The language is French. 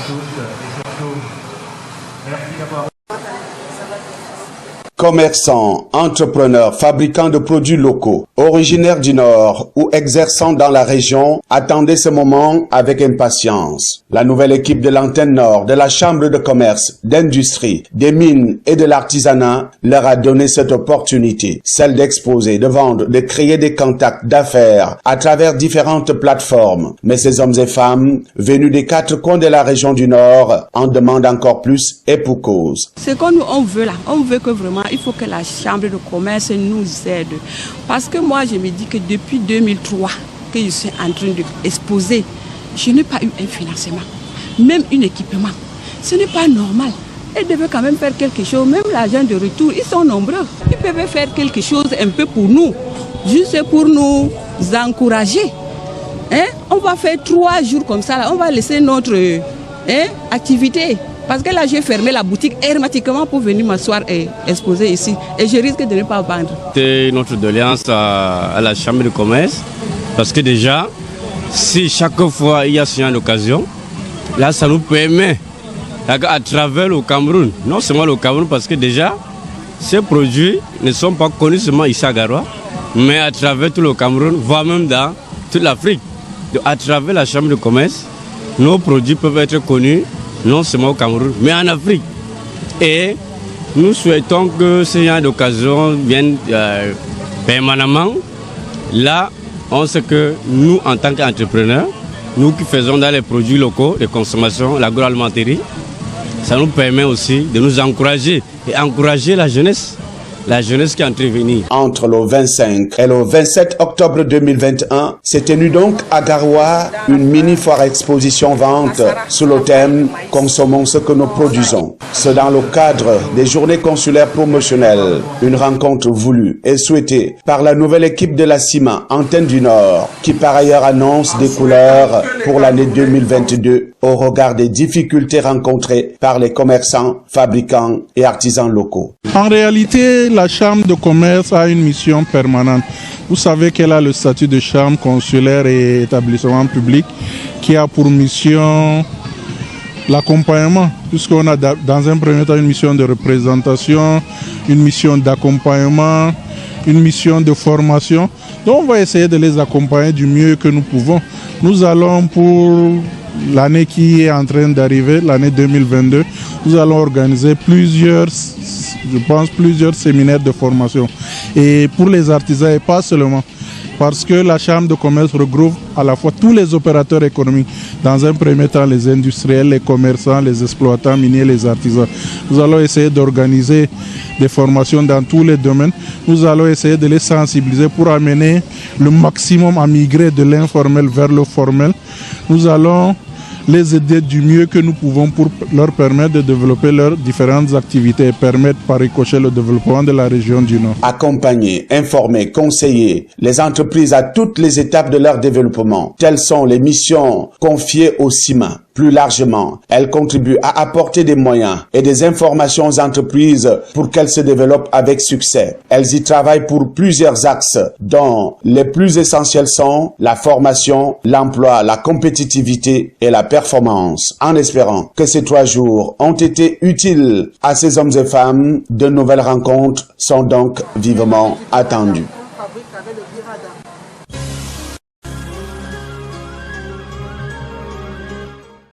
tous et surtout, merci d'avoir... Commerçants, entrepreneurs, fabricants de produits locaux, originaires du Nord ou exerçant dans la région, attendaient ce moment avec impatience. La nouvelle équipe de l'antenne Nord de la Chambre de commerce, d'industrie, des mines et de l'artisanat leur a donné cette opportunité, celle d'exposer, de vendre, de créer des contacts d'affaires à travers différentes plateformes. Mais ces hommes et femmes, venus des quatre coins de la région du Nord, en demandent encore plus et pour cause. Ce qu'on on veut là, on veut que vraiment il faut que la Chambre de commerce nous aide. Parce que moi, je me dis que depuis 2003 que je suis en train d'exposer, je n'ai pas eu un financement, même un équipement. Ce n'est pas normal. Ils devaient quand même faire quelque chose. Même l'argent de retour, ils sont nombreux. Ils peuvent faire quelque chose un peu pour nous, juste pour nous encourager. Hein? On va faire 3 jours comme ça, là. On va laisser notre activité. Parce que là, j'ai fermé la boutique hermétiquement pour venir m'asseoir et exposer ici. Et je risque de ne pas vendre. C'est notre doléance à la Chambre de commerce. Parce que déjà, si chaque fois il y a ce genre d'occasion, là, ça nous permet, à travers le Cameroun, non seulement le Cameroun, parce que déjà, ces produits ne sont pas connus seulement ici à Garoua, mais à travers tout le Cameroun, voire même dans toute l'Afrique. À travers la Chambre de commerce, nos produits peuvent être connus non seulement au Cameroun, mais en Afrique. Et nous souhaitons que ce genre d'occasion vienne permanemment. Là, on sait que nous, en tant qu'entrepreneurs, nous qui faisons dans les produits locaux de consommation, l'agroalimentaire, ça nous permet aussi de nous encourager et encourager la jeunesse qui est en train de venir. Entre le 25 et le 27 octobre 2021, s'est tenue donc à Garoua une mini-foire exposition-vente sous le thème « Consommons ce que nous produisons ». C'est dans le cadre des journées consulaires promotionnelles, une rencontre voulue et souhaitée par la nouvelle équipe de la CIMA Antenne du Nord, qui par ailleurs annonce des couleurs pour l'année 2022 au regard des difficultés rencontrées par les commerçants, fabricants et artisans locaux. En réalité, la Chambre de commerce a une mission permanente. Vous savez qu'elle a le statut de chambre consulaire et établissement public qui a pour mission l'accompagnement, puisqu'on a dans un premier temps une mission de représentation, une mission d'accompagnement, une mission de formation. Donc on va essayer de les accompagner du mieux que nous pouvons. Nous allons pour l'année qui est en train d'arriver, l'année 2022, nous allons organiser plusieurs séminaires de formation. Et pour les artisans et pas seulement, parce que la Chambre de commerce regroupe à la fois tous les opérateurs économiques, dans un premier temps les industriels, les commerçants, les exploitants miniers, les artisans. Nous allons essayer d'organiser des formations dans tous les domaines. Nous allons essayer de les sensibiliser pour amener le maximum à migrer de l'informel vers le formel. Nous allons les aider du mieux que nous pouvons pour leur permettre de développer leurs différentes activités et permettre par ricochet le développement de la région du Nord. Accompagner, informer, conseiller les entreprises à toutes les étapes de leur développement. Telles sont les missions confiées au CIMA. Plus largement, elles contribuent à apporter des moyens et des informations aux entreprises pour qu'elles se développent avec succès. Elles y travaillent pour plusieurs axes, dont les plus essentiels sont la formation, l'emploi, la compétitivité et la performance. En espérant que ces 3 jours ont été utiles à ces hommes et femmes, de nouvelles rencontres sont donc vivement attendues.